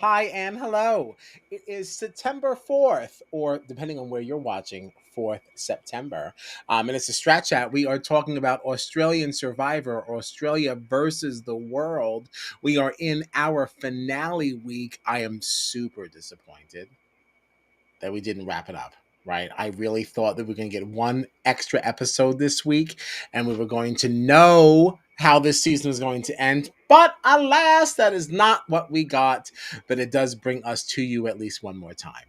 Hi and hello. It is September 4th, or depending on where you're watching, 4th September. And it's a Strat Chat. We are talking about Australian Survivor, Australia versus the world. We are in our finale week. I am super disappointed that we didn't wrap it up. Right. I really thought that we were going to get one extra episode this week and we were going to know how this season was going to end. But alas, that is not what we got. But it does bring us to you at least one more time.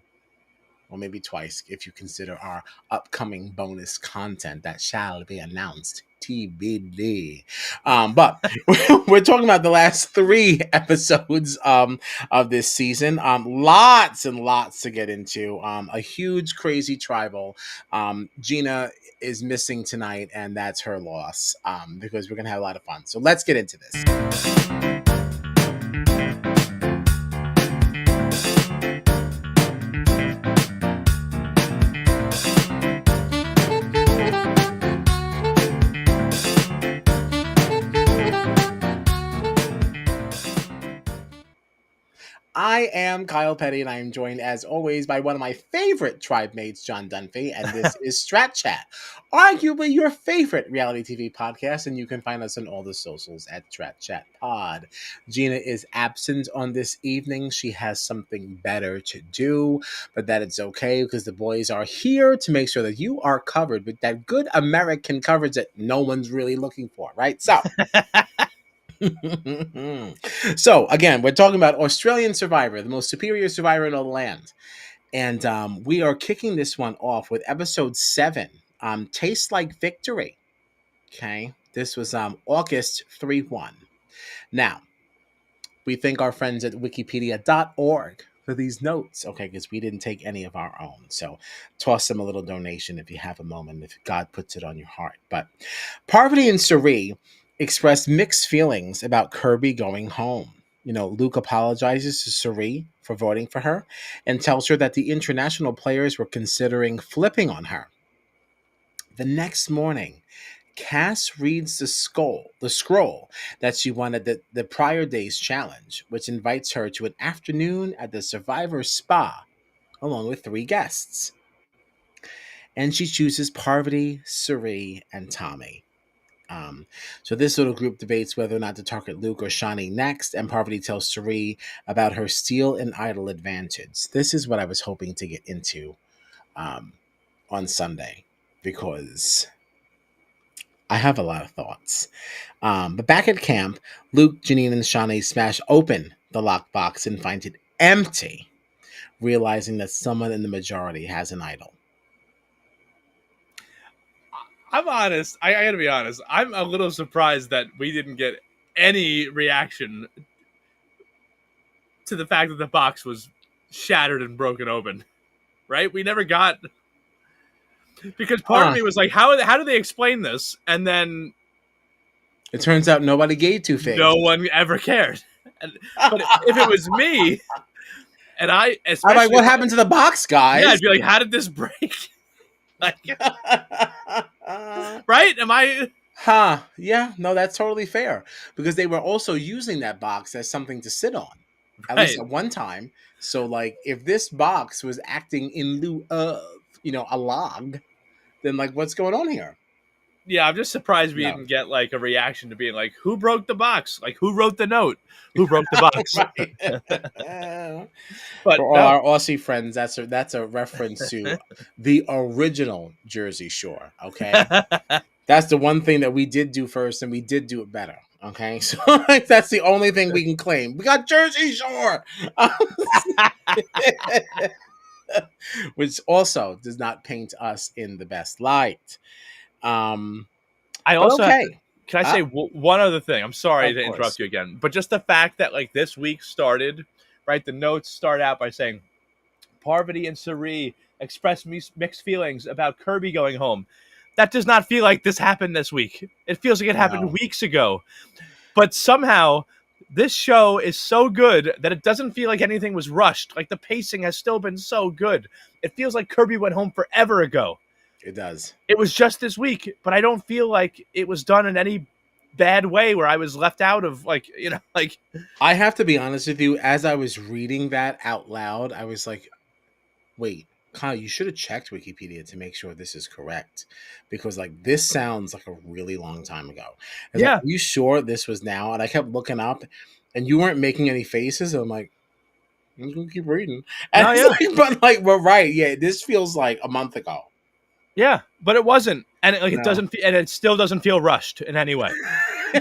Or maybe twice if you consider our upcoming bonus content that shall be announced. TBD. But we're talking about the last three episodes of this season. Lots and lots to get into. A huge, crazy tribal. Gina is missing tonight, and that's her loss because we're going to have a lot of fun. So let's get into this. I am Kyle Petty, and I am joined, as always, by one of my favorite tribe mates, John Dunphy, and this is Strat Chat, arguably your favorite reality TV podcast, and you can find us on all the socials at Strat Chat Pod. Gina is absent on this evening. She has something better to do, but that it's okay because the boys are here to make sure that you are covered with that good American coverage that no one's really looking for, right? So... So again, we're talking about Australian Survivor, the most superior survivor in the land, and we are kicking this one off with episode 7. Tastes like victory. Okay, this was August 3-1. Now we thank our friends at Wikipedia.org for these notes, okay, because we didn't take any of our own. So toss them a little donation if you have a moment, if God puts it on your heart. But Parvati and Suri expressed mixed feelings about Kirby going home. You know, Luke apologizes to Suri for voting for her and tells her that the international players were considering flipping on her. The next morning, Cass reads the scroll that she won at the prior day's challenge, which invites her to an afternoon at the Survivor Spa along with 3 guests. And she chooses Parvati, Suri, and Tommy. So this little group debates whether or not to target Luke or Shani next, and Parvati tells Suri about her steal and idol advantage. This is what I was hoping to get into on Sunday because I have a lot of thoughts. But back at camp, Luke, Janine, and Shani smash open the lockbox and find it empty, realizing that someone in the majority has an idol. I'm honest. I gotta be honest. I'm a little surprised that we didn't get any reaction to the fact that the box was shattered and broken open. Right? We never got, because part of me was like, how do they explain this? And then It turns out nobody gave 2 figs. No one ever cared. But if it was me, and I, especially, I'm like, what happened to the box, guys? Yeah, I'd be like, how did this break? Like, right? Am I? Yeah, no, that's totally fair. Because they were also using that box as something to sit on. At least at one time. So, like, if this box was acting in lieu of, a log, then, like, what's going on here? Yeah, I'm just surprised we didn't get, like, a reaction to being like, who broke the box? Like, who wrote the note? Who broke the box? But for all our Aussie friends, that's a reference to the original Jersey Shore, okay? That's the one thing that we did do first, and we did do it better. Okay, so that's the only thing we can claim. We got Jersey Shore, which also does not paint us in the best light. I also okay. Can I say one other thing? I'm sorry to interrupt you again, but just the fact that, like, this week started, right? The notes start out by saying Parvati and Suri expressed mixed feelings about Kirby going home. That does not feel like this happened this week. It feels like it happened weeks ago. But somehow, this show is so good that it doesn't feel like anything was rushed. Like, the pacing has still been so good. It feels like Kirby went home forever ago. It does. It was just this week, but I don't feel like it was done in any bad way where I was left out of like I have to be honest with you. As I was reading that out loud, I was like, "Wait, Kyle, you should have checked Wikipedia to make sure this is correct, because like this sounds like a really long time ago." I was like, yeah, "Are you sure this was now?" And I kept looking up, and you weren't making any faces. I'm like, "I'm just gonna keep reading." And no, it's yeah, like, but like, we're right. Yeah, this feels like a month ago. yeah, but it wasn't, and it No, doesn't, and it still doesn't feel rushed in any way.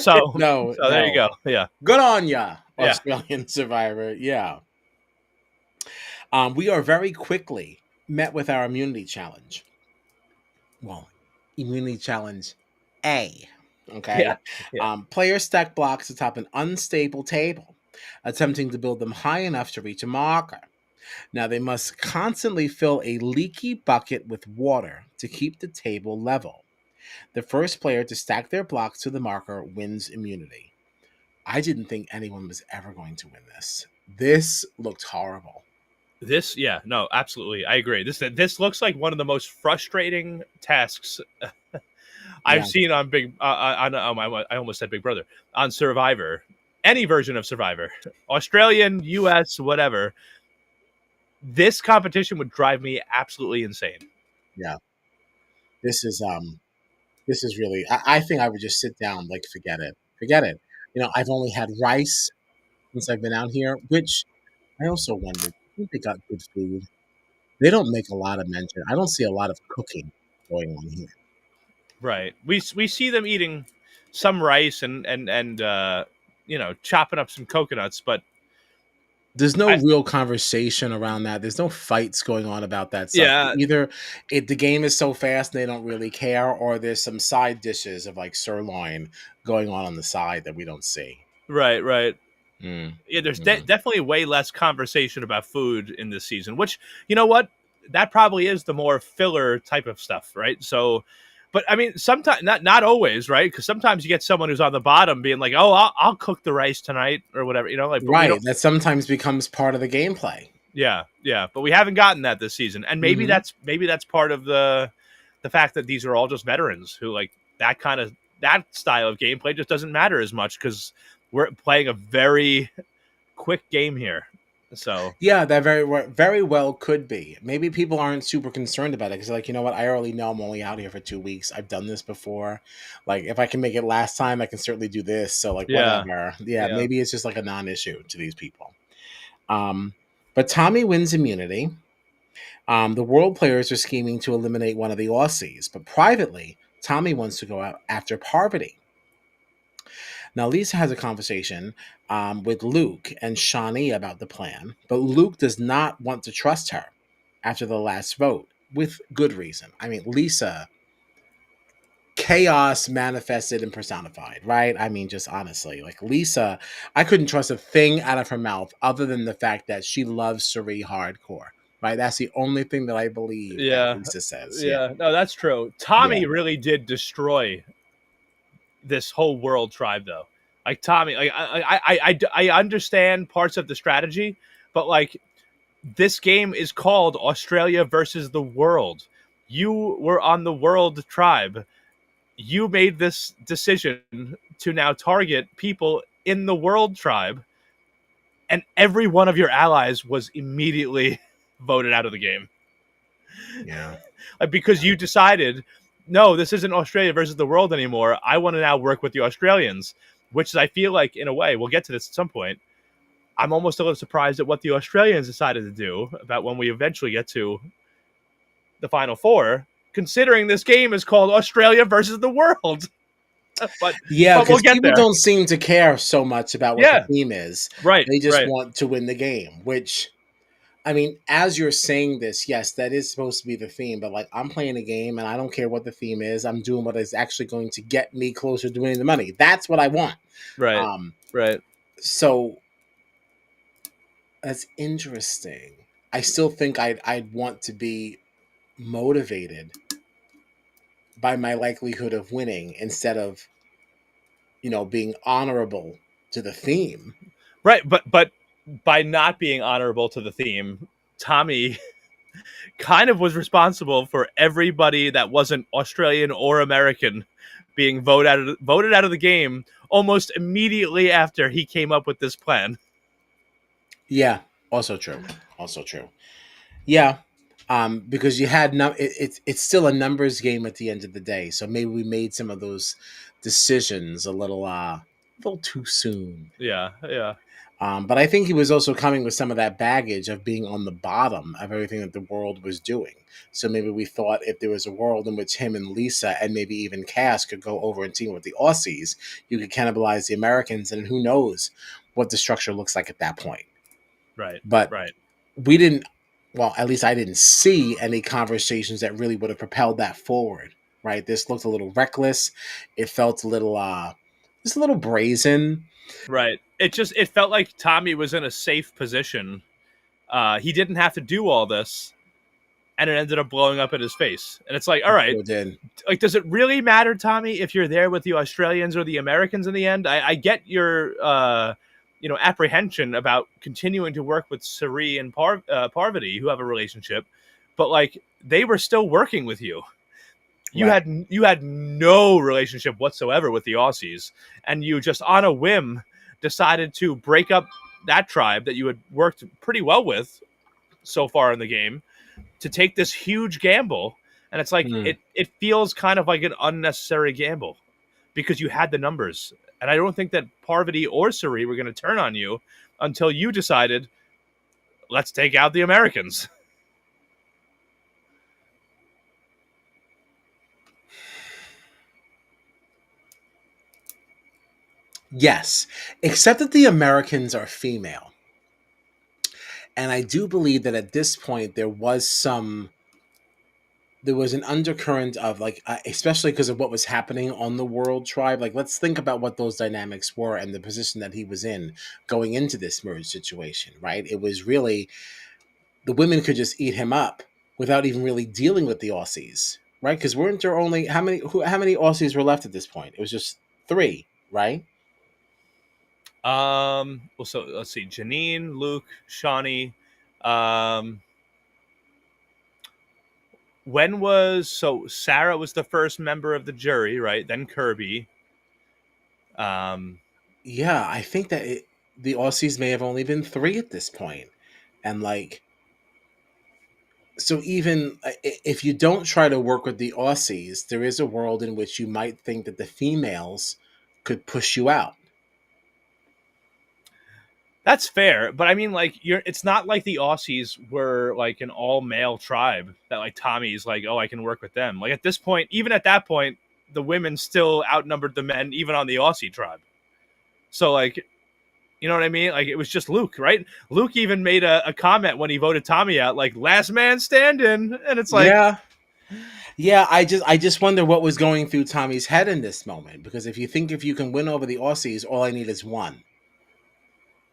So no, there you no. go. Yeah, Good on ya, yeah. Australian Survivor. Yeah. We are very quickly met with our immunity challenge. Well, immunity challenge A. Yeah, Okay. yeah. Players stack blocks atop an unstable table, attempting to build them high enough to reach a marker. Now, they must constantly fill a leaky bucket with water to keep the table level. The first player to stack their blocks to the marker wins immunity. I didn't think anyone was ever going to win this. This looked horrible. This, yeah, no, absolutely, I agree. This looks like one of the most frustrating tasks I've Yeah. seen on Big I almost said Big Brother on Survivor, any version of Survivor, Australian, U.S., whatever. This competition would drive me absolutely insane. Yeah. This is this is really, I think I would just sit down, like, forget it. Forget it. I've only had rice since I've been out here, which I also wondered, I think they got good food. They don't make a lot of mention. I don't see a lot of cooking going on here. Right. We see them eating some rice and chopping up some coconuts, but There's no I real conversation around that. There's no fights going on about that stuff. yeah, Either the game is so fast and they don't really care, or there's some side dishes of like sirloin going on the side that we don't see. right, right. Mm, Yeah, there's mm. definitely way less conversation about food in this season, which, you know what, that probably is the more filler type of stuff, right? So, but I mean, sometimes not always, right? Because sometimes you get someone who's on the bottom being like, "Oh, I'll cook the rice tonight" or whatever, like. But we don't. Right. That sometimes becomes part of the gameplay. Yeah, yeah, but we haven't gotten that this season, and Hmm. maybe that's part of the fact that these are all just veterans who like that style of gameplay just doesn't matter as much because we're playing a very quick game here. So Yeah, that very well could be. Maybe people aren't super concerned about it because, like, you know what? I already know I'm only out here for 2 weeks. I've done this before. Like, if I can make it last time, I can certainly do this. So, like, yeah, whatever. Yeah, yeah. maybe it's just like a non-issue to these people. Um, but Tommy wins immunity. The world players are scheming to eliminate one of the Aussies, but privately, Tommy wants to go out after Parvati. Now, Lisa has a conversation with Luke and Shawnee about the plan, but Luke does not want to trust her after the last vote, with good reason. I mean, Lisa, chaos manifested and personified, right? I mean, just honestly, like Lisa, I couldn't trust a thing out of her mouth other than the fact that she loves Suri hardcore, right? That's the only thing that I believe that Yeah, Lisa says. Yeah. yeah. No, that's true. Yeah. Tommy really did destroy this whole world tribe, though. Like Tommy, like I understand parts of the strategy, but like this game is called Australia versus the world. You were on the world tribe. You made this decision to now target people in the world tribe, and every one of your allies was immediately voted out of the game. Yeah. Because you decided, no, this isn't Australia versus the world anymore. I want to now work with the Australians, which is, I feel like, in a way, we'll get to this at some point. I'm almost a little surprised at what the Australians decided to do about when we eventually get to the final four, considering this game is called Australia versus the world. but Yeah, but we'll because get people there. don't seem to care so much about what the Yeah, theme is. right, They just right, want to win the game, which, I mean, as you're saying this, yes, that is supposed to be the theme, but like I'm playing a game and I don't care what the theme is. I'm doing what is actually going to get me closer to winning the money. That's what I want. right, Um, right. so that's interesting. I still think I'd want to be motivated by my likelihood of winning instead of, being honorable to the theme. Right, but by not being honorable to the theme, Tommy kind of was responsible for everybody that wasn't Australian or American being voted out of the game almost immediately after he came up with this plan. Yeah, also true. Also true. Yeah, because you had it's still a numbers game at the end of the day. So maybe we made some of those decisions a little too soon. Yeah, yeah. But I think he was also coming with some of that baggage of being on the bottom of everything that the world was doing. So maybe we thought if there was a world in which him and Lisa and maybe even Cass could go over and team with the Aussies, you could cannibalize the Americans, and who knows what the structure looks like at that point. Right, But right. we didn't, well, at least I didn't see any conversations that really would have propelled that forward, right? This looked a little reckless. It felt a little, just a little brazen. Right. It felt like Tommy was in a safe position. He didn't have to do all this, and it ended up blowing up in his face. And it's like, all It right, sure did. like, does it really matter, Tommy, if you're there with the Australians or the Americans in the end? I get your, apprehension about continuing to work with Sari and Parvati, who have a relationship, but like they were still working with you. Right. You had no relationship whatsoever with the Aussies, and you just on a whim decided to break up that tribe that you had worked pretty well with so far in the game to take this huge gamble. And it's like Hmm. it feels kind of like an unnecessary gamble because you had the numbers. And I don't think that Parvati or Suri were going to turn on you until you decided, let's take out the Americans. Yes, except that the Americans are female. And I do believe that at this point there was an undercurrent of like especially because of what was happening on the world tribe. Like let's think about what those dynamics were and the position that he was in going into this merge situation, right? It was really the women could just eat him up without even really dealing with the Aussies, right? Because weren't there only how many Aussies were left at this point? It was just three, right? Well, so let's see, Janine, Luke, Shawnee. Um, when was so Sarah was the first member of the jury, right? Then Kirby. Um, Yeah, I think that the Aussies may have only been three at this point, and like so even if you don't try to work with the Aussies, there is a world in which you might think that the females could push you out. That's fair, but I mean, like, it's not like the Aussies were like an all male tribe that like Tommy's like, oh, I can work with them. Like at this point, even at that point, the women still outnumbered the men, even on the Aussie tribe. So like, you know what I mean? Like it was just Luke, right? Luke even made a comment when he voted Tommy out, like last man standing, and it's like, Yeah, yeah. I just wonder what was going through Tommy's head in this moment because if you think if you can win over the Aussies, all I need is one.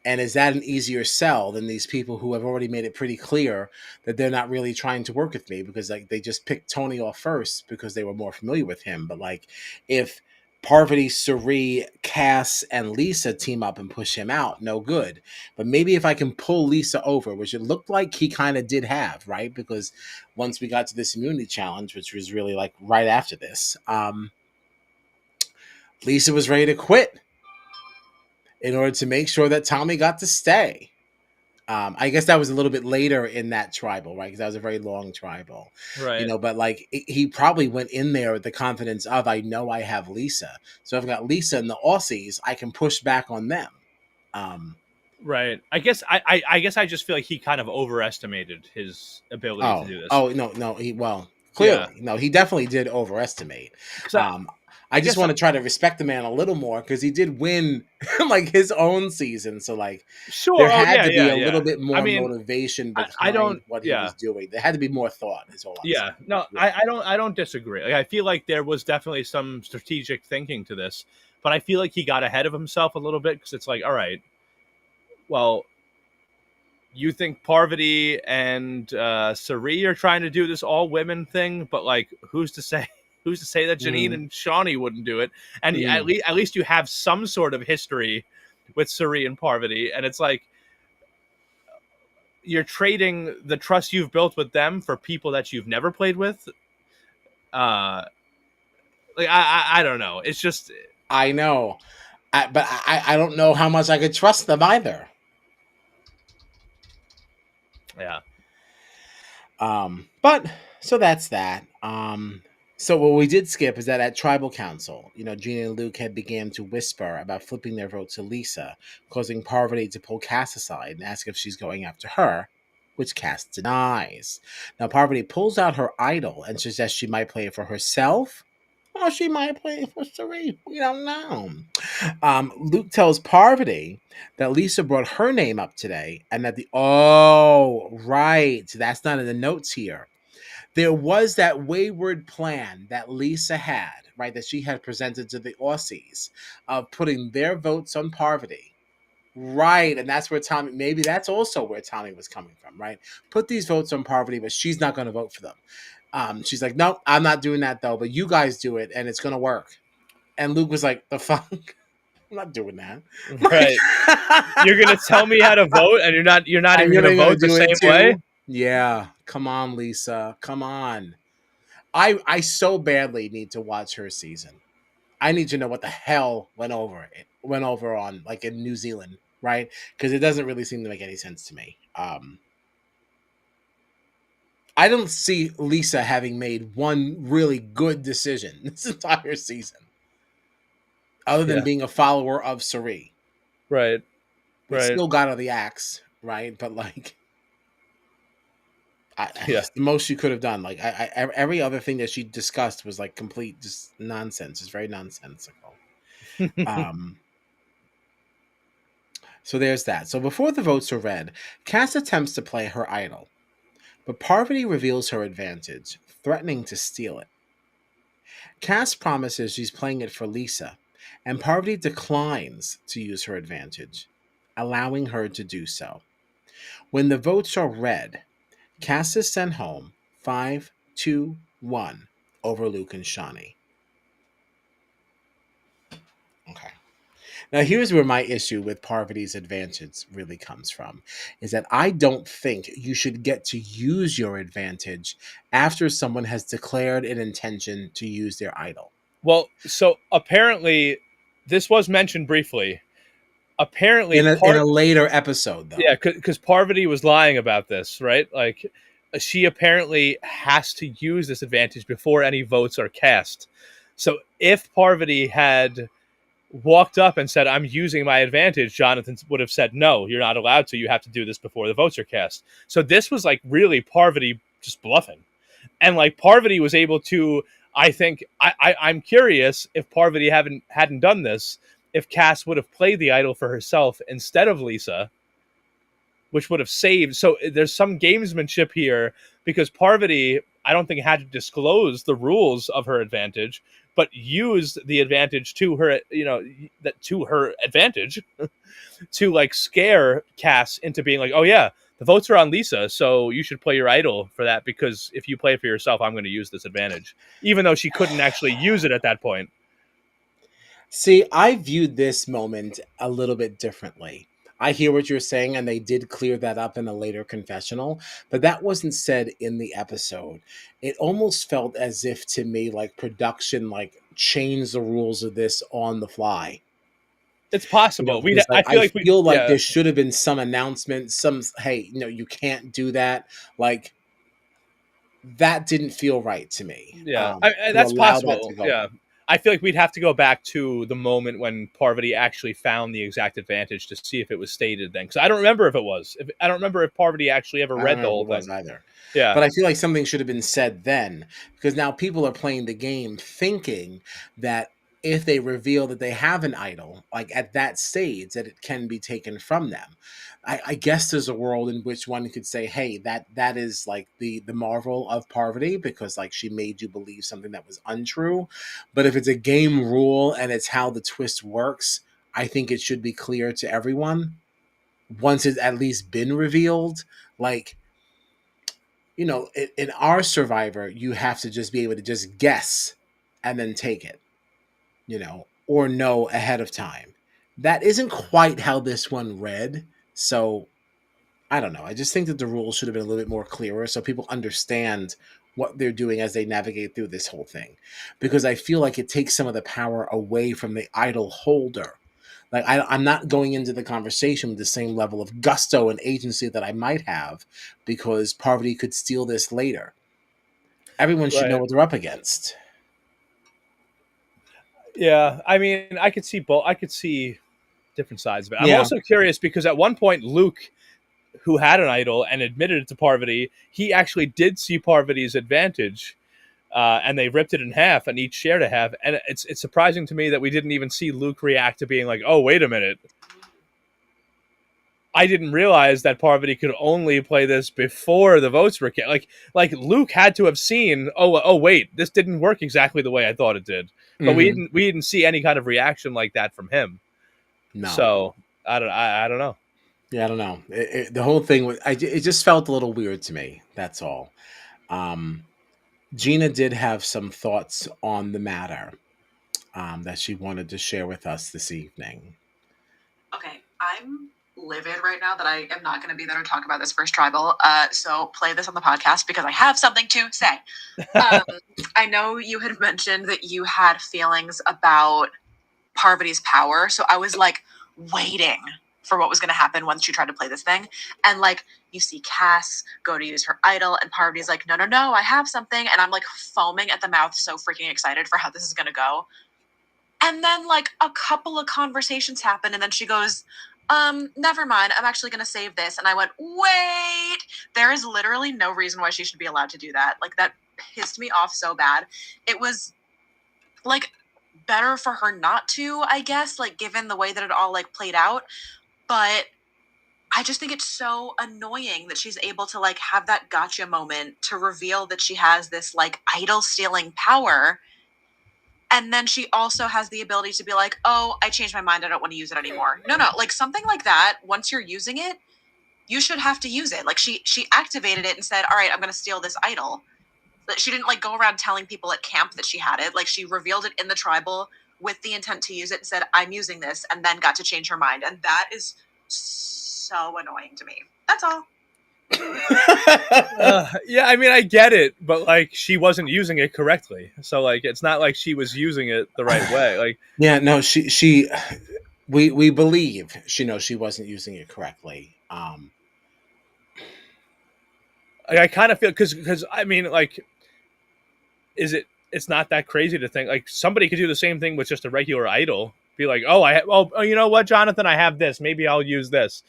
And is that an easier sell than these people who have already made it pretty clear that they're not really trying to work with me because like they just picked Tony off first because they were more familiar with him. But like if Parvati, Suri, Cass, and Lisa team up and push him out, no good. But maybe if I can pull Lisa over, which it looked like he kind of did have, right? Because once we got to this immunity challenge, which was really like right after this, Lisa was ready to quit in order to make sure that Tommy got to stay. I guess that was a little bit later in that tribal, right? Because that was a very long tribal, right, But like he probably went in there with the confidence of, I know I have Lisa, so if I've got Lisa and the Aussies, I can push back on them. Um, right. I guess I just feel like he kind of overestimated his ability to do this. no, he well Yeah, clearly no, he definitely did overestimate. because Um, I I just guess want to try to respect the man a little more because he did win like his own season, so like there sure. Oh had yeah, to be yeah, a little yeah. bit I more mean, motivation I behind don't. what he Yeah, was doing. There had to be more thought, is all I'm yeah. saying. No, Yeah. I don't disagree. Like, I feel like there was definitely some strategic thinking to this, but I feel like he got ahead of himself a little bit because it's like, all right, well, you think Parvati and Sari are trying to do this all women thing, but like, who's to say? Who's to say that Janine Mm, and Shawnee wouldn't do it? And mm. at least you have some sort of history with Sari and Parvati, and it's like, you're trading the trust you've built with them for people that you've never played with. Like I don't know. It's just I know, but I don't know how much I could trust them either. yeah. But so that's that. So what we did skip is that at tribal council, Gina and Luke had began to whisper about flipping their vote to Lisa, causing Parvati to pull Cass aside and ask if she's going after her, which Cass denies. Now Parvati pulls out her idol and suggests she might play it for herself, or she might play it for Sari. We don't know. Luke tells Parvati that Lisa brought her name up today, and that right, that's not in the notes here. There was that wayward plan that Lisa had, right, that she had presented to the Aussies of putting their votes on Parvati. Right, and that's where Tommy, maybe that's also where Tommy was coming from, right? Put these votes on Parvati, but she's not going to vote for them. She's like, nope, I'm not doing that though, but you guys do it, and it's going to work. And Luke was like, the fuck? I'm not doing that. Right. You're gonna tell me how to vote, and you're not And even you're gonna gonna vote the do it same way. too? Yeah. Come on, Lisa. Come on. I so badly need to watch her season. I need to know what the hell went over on like in New Zealand, right? Because it doesn't really seem to make any sense to me. I don't see Lisa having made one really good decision this entire season, other than Yeah. being a follower of Sari. Right. We Right. still got her the axe, right? But like, Yeah. the most she could have done. Like, every other thing that she discussed was like complete just nonsense. It's very nonsensical. Um, so there's that. So before the votes are read, Cass attempts to play her idol, but Parvati reveals her advantage, threatening to steal it. Cass promises she's playing it for Lisa, and Parvati declines to use her advantage, allowing her to do so. When the votes are read, Cass is sent home 5-2-1 over Luke and Shawnee. Okay. Now here's where my issue with Parvati's advantage really comes from, is that I don't think you should get to use your advantage after someone has declared an intention to use their idol. Well, so apparently, this was mentioned briefly. Apparently, In a later episode yeah, though. because Parvati was lying about this, right? Like, she apparently has to use this advantage before any votes are cast. So if Parvati had walked up and said, "I'm using my advantage," Jonathan would have said, "No, you're not allowed to. You have to do this before the votes are cast." So this was like really Parvati just bluffing, and like Parvati was able to. I think I'm curious if Parvati hadn't done this, if Cass would have played the idol for herself instead of Lisa, which would have saved. So there's some gamesmanship here because Parvati, I don't think, had to disclose the rules of her advantage, but used the advantage to her, that to her advantage to like scare Cass into being like, oh yeah, the votes are on Lisa, so you should play your idol for that because if you play it for yourself, I'm going to use this advantage, even though she couldn't actually use it at that point. See, I viewed this moment a little bit differently. I hear what you're saying, and they did clear that up in a later confessional, but that wasn't said in the episode. It almost felt as if, to me, like production, like changed the rules of this on the fly. It's possible. Because I like feel I like we, feel like yeah, there should have been some announcement, some hey, you can't do that. Like that didn't feel right to me. yeah, To that's allow that possible. to go Yeah, on. I feel like we'd have to go back to the moment when Parvati actually found the exact advantage to see if it was stated then, because I don't remember if it was. I don't remember if Parvati actually ever I don't read the remember whole if it was thing. either. Yeah, But I feel like something should have been said then, because now people are playing the game thinking that if they reveal that they have an idol, like at that stage, that it can be taken from them. I guess there's a world in which one could say, "Hey, that is like the marvel of Parvati, because like she made you believe something that was untrue." But if it's a game rule and it's how the twist works, I think it should be clear to everyone once it's at least been revealed. Like, in our Survivor, you have to just be able to just guess and then take it, or know ahead of time. That isn't quite how this one read. So I don't know. I just think that the rules should have been a little bit more clearer so people understand what they're doing as they navigate through this whole thing. Because I feel like it takes some of the power away from the idol holder. Like I'm not going into the conversation with the same level of gusto and agency that I might have because Parvati could steal this later. Everyone should know Right. what they're up against. Yeah, I mean, I could see both. I could see different sides of it. I'm Yeah. also curious because at one point Luke, who had an idol and admitted it to Parvati, he actually did see Parvati's advantage, and they ripped it in half and each shared a half. And it's surprising to me that we didn't even see Luke react to being like, "Oh, wait a minute, I didn't realize that Parvati could only play this before the votes were like Luke had to have seen. Oh, wait, this didn't work exactly the way I thought it did." But Mm-hmm. we didn't see any kind of reaction like that from him. No. So I don't know. Yeah, I don't know. The whole thing was, it just felt a little weird to me. That's all. Um, Gina did have some thoughts on the matter that she wanted to share with us this evening. Okay, I'm livid right now that I am not going to be there to talk about this first tribal. So play this on the podcast because I have something to say. I know you had mentioned that you had feelings about Parvati's power, so I was like waiting for what was going to happen once she tried to play this thing. And like you see Cass go to use her idol, and Parvati's like, no, I have something. And I'm like foaming at the mouth, so freaking excited for how this is going to go. And then like a couple of conversations happen, and then she goes, never mind, I'm actually gonna save this. And I went, wait, there is literally no reason why she should be allowed to do that. Like that pissed me off so bad. It was like better for her not to, I guess, like given the way that it all like played out. But I just think it's so annoying that she's able to like have that gotcha moment to reveal that she has this like idol stealing power. And then she also has the ability to be like, oh, I changed my mind. I don't want to use it anymore. No, like something like that. Once you're using it, you should have to use it. Like she activated it and said, all right, I'm going to steal this idol. But she didn't like go around telling people at camp that she had it. Like she revealed it in the tribal with the intent to use it and said, I'm using this, and then got to change her mind. And that is so annoying to me. That's all. Yeah, I mean, I get it, but like she wasn't using it correctly, so like it's not like she was using it the right way. Like, Yeah, no, we believe she knows she wasn't using it correctly. I kind of feel because I mean, like, is it? It's not that crazy to think like somebody could do the same thing with just a regular idol. Be like, oh, you know what, Jonathan, I have this. Maybe I'll use this.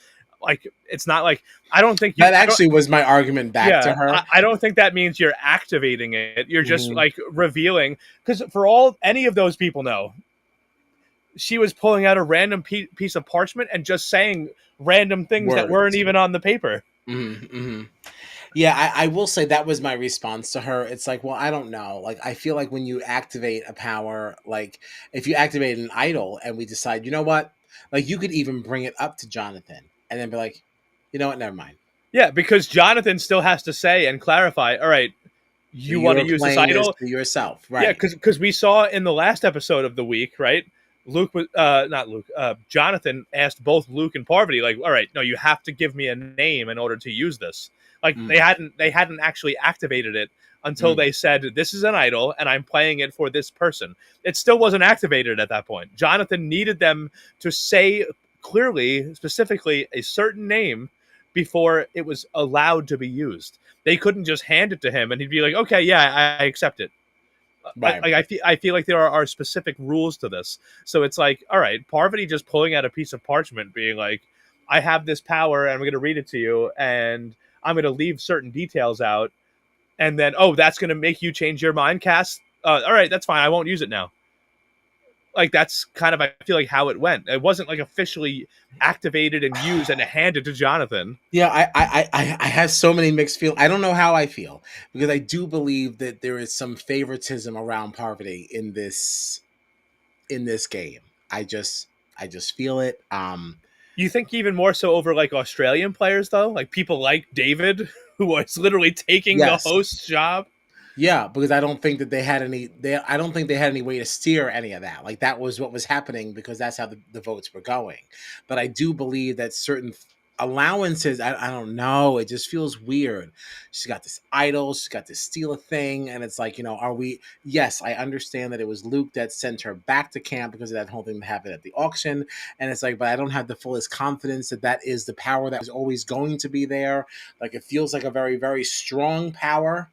Like, it's not like I don't think that actually was my argument back to her. I don't think that means you're activating it. You're just like revealing, because for all any of those people know, she was pulling out a random piece of parchment and just saying random things Words. That weren't even on the paper. Yeah, I will say that was my response to her. It's like, well, I don't know. Like, I feel like when you activate a power, like if you activate an idol and we decide, you know what, like you could even bring it up to Jonathan and then be like, you know what, never mind. Yeah, because Jonathan still has to say and clarify, all right, you want to use this idol to yourself, right? Yeah, because we saw in the last episode of the week, right? Luke was not Luke. Jonathan asked both Luke and Parvati, like, "All right, no, you have to give me a name in order to use this." Like they hadn't actually activated it until they said, "This is an idol, and I'm playing it for this person." It still wasn't activated at that point. Jonathan needed them to say clearly, specifically, a certain name before it was allowed to be used. They couldn't just hand it to him and he'd be like, "Okay, yeah, I accept it." Right. Like I feel like there are specific rules to this. So it's like, all right, Parvati just pulling out a piece of parchment, being like, "I have this power, and I'm going to read it to you, and I'm going to leave certain details out, and then that's going to make you change your mind, Cass. All right, that's fine. I won't use it now." Like that's kind of I feel like how it went. It wasn't like officially activated and used and handed to Jonathan. Yeah, I have so many mixed feelings. I don't know how I feel because I do believe that there is some favoritism around Parvati in this game. I just feel it. You think even more so over like Australian players though, like people like David, who was literally taking the host's job. Yeah, because I don't think that they had any. I don't think they had any way to steer any of that. Like that was what was happening because that's how the votes were going. But I do believe that certain allowances. I don't know. It just feels weird. She's got this idol. She's got this steal thing, and it's like, are we? Yes, I understand that it was Luke that sent her back to camp because of that whole thing that happened at the auction, and it's like, but I don't have the fullest confidence that that is the power that was always going to be there. Like, it feels like a very, very strong power.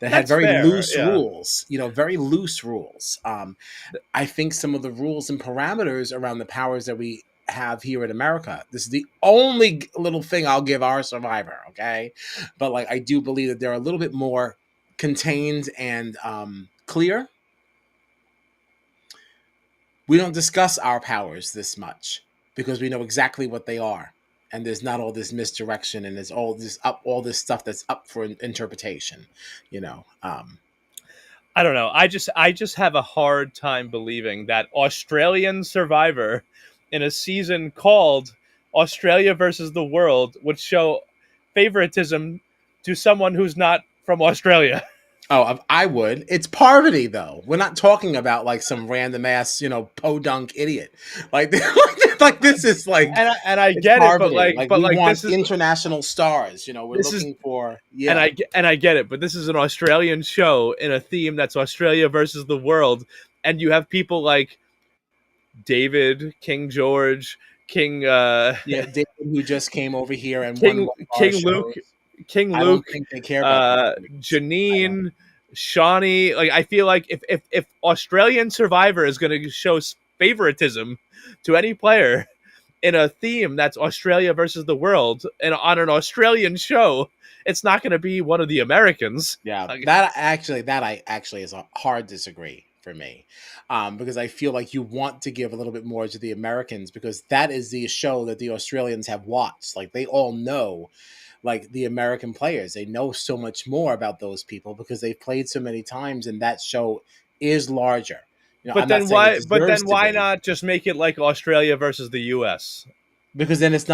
That had That's very fair. loose Yeah. rules, very loose rules. I think some of the rules and parameters around the powers that we have here in America, this is the only little thing I'll give our Survivor, okay? But like, I do believe that they're a little bit more contained and clear. We don't discuss our powers this much because we know exactly what they are. And there's not all this misdirection, and there's all this stuff that's up for interpretation, you know. I don't know. I just have a hard time believing that Australian Survivor in a season called Australia versus the World would show favoritism to someone who's not from Australia. Oh, I would. It's Parvati, though. We're not talking about like some random ass, podunk idiot. Like, like this is like And I it's get it, but Parvati. like Like, but we like want this is international stars. We're this is looking for and yeah, I get it, but this is an Australian show in a theme that's Australia versus the world, and you have people like David, King George, King yeah. David, who just came over here and won King one of our King Luke, shows. King I don't Luke, think they care about that. I don't. Janine, Shawnee. Like I feel like if Australian Survivor is going to show favoritism to any player in a theme that's Australia versus the world and on an Australian show, it's not going to be one of the Americans. Yeah, Like, that I actually is a hard disagree for me, because I feel like you want to give a little bit more to the Americans because that is the show that the Australians have watched. Like, they all know, like, the American players. They know so much more about those people because they've played so many times, and that show is larger. I'm but not then saying it why? But deserves then to why be, not just make it like Australia versus the U.S.? because then that's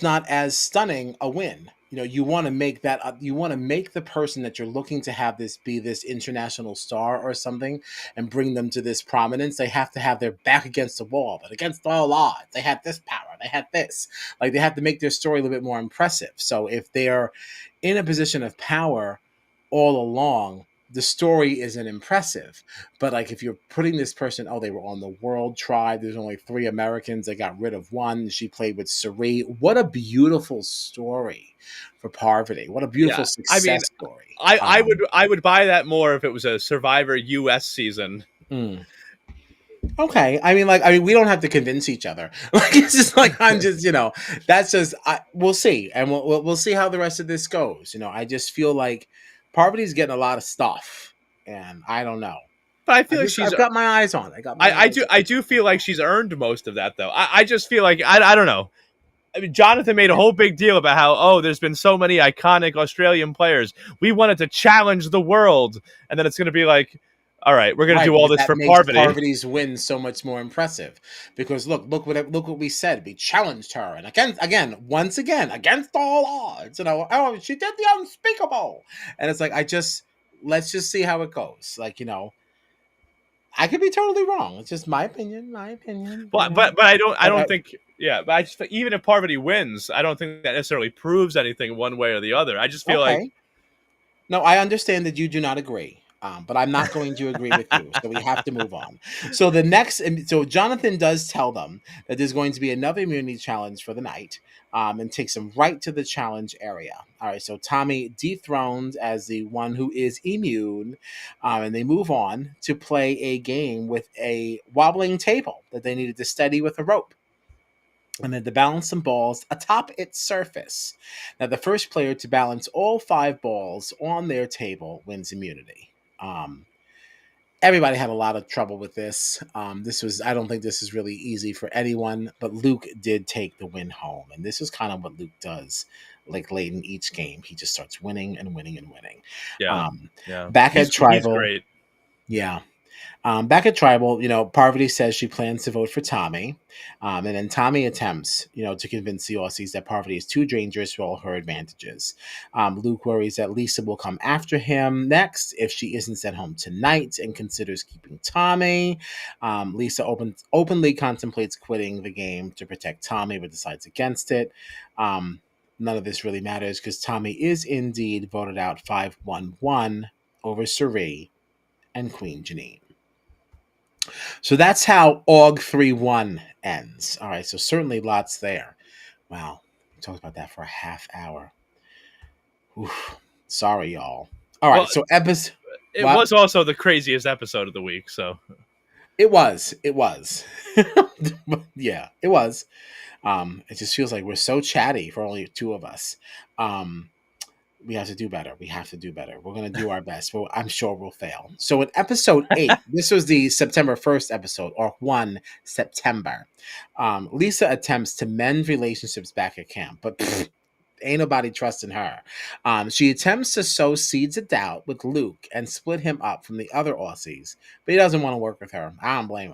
not as stunning a win. You want to make that you want to make the person that you're looking to have this be this international star or something and bring them to this prominence. They have to have their back against the wall, but against all odds, they had this power, they had this. Like, they have to make their story a little bit more impressive. So if they're in a position of power all along, the story isn't impressive. But like, if you're putting this person, oh, they were on the world tribe, there's only 3 Americans, they got rid of one, she played with Sari. What a beautiful story for Parvati. What a beautiful Yeah, I mean, success story. I would buy that more if it was a Survivor U.S. season. Mm. Okay, I mean, we don't have to convince each other. Like, it's just like, I'm just, that's just, we'll see, and we'll see how the rest of this goes. I just feel like Parvati's getting a lot of stuff, and I don't know. But I feel like I've got my eyes on it. I got my I eyes do on I do feel like she's earned most of that though. I just feel like I don't know. I mean, Jonathan made a whole big deal about how there's been so many iconic Australian players. We wanted to challenge the world, and then it's going to be like, all right, we're going to right, do all because this that for makes Parvati. Parvati's win so much more impressive. Because look what we said. We challenged her, and once again, against all odds. Oh, she did the unspeakable, and it's like, let's just see how it goes. Like, I could be totally wrong. It's just my opinion. My opinion. But I don't But think but I just even if Parvati wins, I don't think that necessarily proves anything one way or the other. I just feel like okay. No, I understand that you do not agree, but I'm not going to agree with you. So we have to move on. So Jonathan does tell them that there's going to be another immunity challenge for the night, and takes them right to the challenge area. All right, so Tommy dethroned as the one who is immune, and they move on to play a game with a wobbling table that they needed to steady with a rope, and then to balance some balls atop its surface. Now, the first player to balance all 5 balls on their table wins immunity. Everybody had a lot of trouble with this. I don't think this is really easy for anyone, but Luke did take the win home. And this is kind of what Luke does, like, late in each game. He just starts winning and winning and winning. yeah, Um, yeah. Back at He's Tribal, great. yeah. Back at Tribal, Parvati says she plans to vote for Tommy. And then Tommy attempts, to convince the Aussies that Parvati is too dangerous for all her advantages. Luke worries that Lisa will come after him next if she isn't sent home tonight and considers keeping Tommy. Lisa openly contemplates quitting the game to protect Tommy, but decides against it. None of this really matters because Tommy is indeed voted out 5-1-1 over Cirie and Queen Janine. So that's how AUG 3-1 ends. All right, so certainly lots there. Wow, we talked about that for a half hour. Oof. Sorry, y'all. All right, so episode. It was also the craziest episode of the week, so. It was. Yeah, it was. It just feels like we're so chatty for only two of us. We have to do better. We're going to do our best. Well, I'm sure we'll fail. So in episode 8, this was the September 1st episode, or 1 September. Lisa attempts to mend relationships back at camp, but ain't nobody trusting her. She attempts to sow seeds of doubt with Luke and split him up from the other Aussies, but he doesn't want to work with her. I don't blame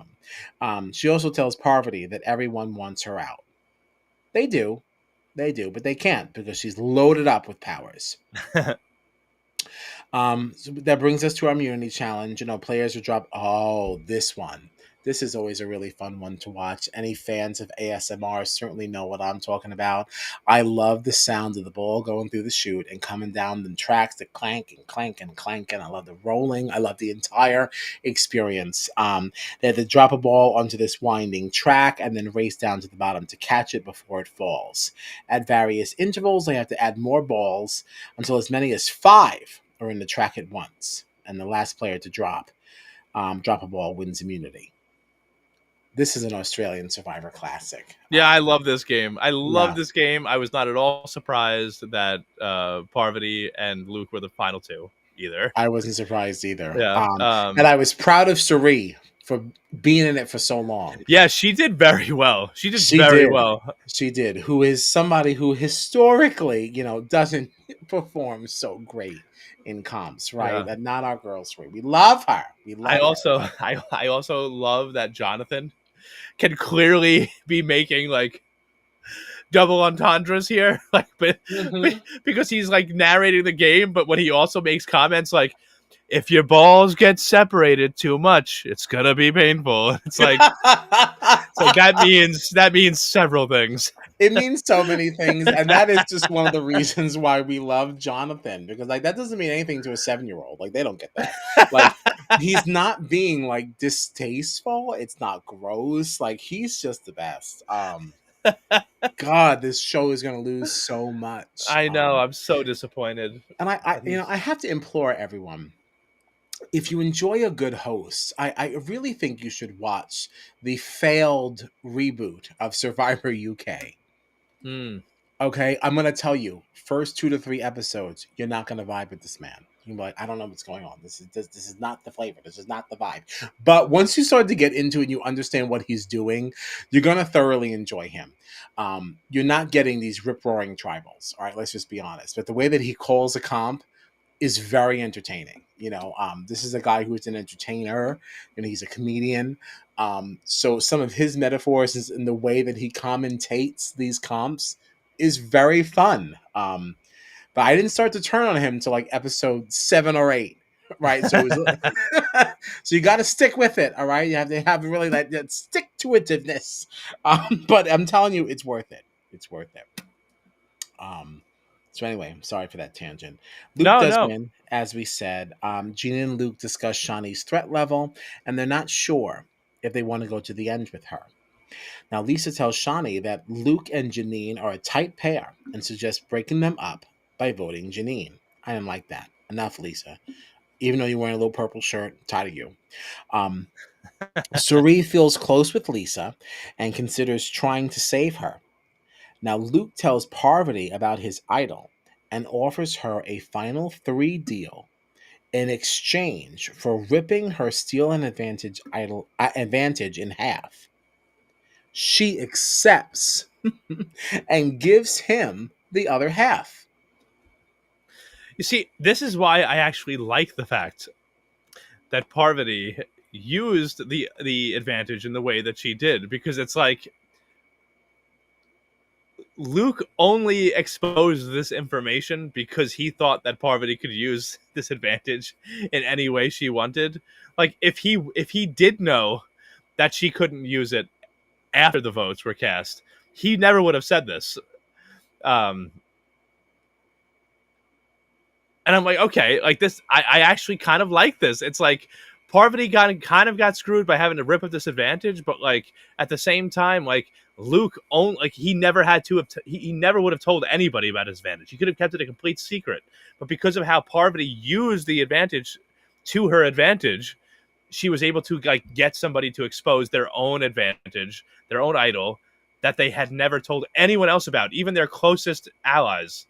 him. She also tells Parvati that everyone wants her out. They do, but they can't because she's loaded up with powers. So that brings us to our immunity challenge. Players will drop. Oh, this one. This is always a really fun one to watch. Any fans of ASMR certainly know what I'm talking about. I love the sound of the ball going through the chute and coming down the tracks, the clank and clank and clank. And I love the rolling. I love the entire experience. They have to drop a ball onto this winding track and then race down to the bottom to catch it before it falls. At various intervals, they have to add more balls until as many as 5 are in the track at once. And the last player to drop a ball wins immunity. This is an Australian Survivor classic. Yeah, I love this game. I was not at all surprised that Parvati and Luke were the final two either. I wasn't surprised either. Yeah. And I was proud of Cirie for being in it for so long. Yeah, she did very well. She did very well. She did. Who is somebody who historically, doesn't perform so great in comps, right? Yeah. Not our girl Cirie. We love her. I also love that Jonathan can clearly be making like double entendres here, like, because he's like narrating the game, but when he also makes comments like, if your balls get separated too much, it's gonna be painful. It's like, that means several things. It means so many things, and that is just one of the reasons why we love Jonathan, because like that doesn't mean anything to a 7-year-old. Like they don't get that. Like he's not being like distasteful. It's not gross. Like he's just the best. God, this show is gonna lose so much. I know. I'm so disappointed. And I have to implore everyone. If you enjoy a good host, I really think you should watch the failed reboot of Survivor UK. Okay, I'm going to tell you, first 2 to 3 episodes, you're not going to vibe with this man. You're like, I don't know what's going on. This is not the flavor. This is not the vibe. But once you start to get into it and you understand what he's doing, you're going to thoroughly enjoy him. You're not getting these rip-roaring tribals. All right, let's just be honest. But the way that he calls a comp is very entertaining. This is a guy who's an entertainer, and he's a comedian. So some of his metaphors in the way that he commentates these comps is very fun. But I didn't start to turn on him until like episode 7 or 8, right? So so you got to stick with it, all right? You have to have really that stick-to-itiveness. But I'm telling you, it's worth it. It's worth it. So anyway, I'm sorry for that tangent. Luke does win, as we said. Gina and Luke discuss Shawnee's threat level, and they're not sure if they want to go to the end with her. Now, Lisa tells Shawnee that Luke and Janine are a tight pair and suggests breaking them up by voting Janine. I didn't like that. Enough, Lisa. Even though you're wearing a little purple shirt, I'm tired of you. Cirie feels close with Lisa and considers trying to save her. Now, Luke tells Parvati about his idol and offers her a final 3 deal in exchange for ripping her steal and advantage in half. She accepts and gives him the other half. You see, this is why I actually like the fact that Parvati used the advantage in the way that she did, because it's like Luke only exposed this information because he thought that Parvati could use this advantage in any way she wanted. Like if he did know that she couldn't use it after the votes were cast, he never would have said this. Um, and I'm like, okay, like this, I actually kind of like this. It's like Parvati got screwed by having to rip up this advantage, but like at the same time, like Luke only, like he never had to have he never would have told anybody about his advantage. He could have kept it a complete secret, but because of how Parvati used the advantage to her advantage, she was able to like get somebody to expose their own advantage, their own idol, that they had never told anyone else about, even their closest allies.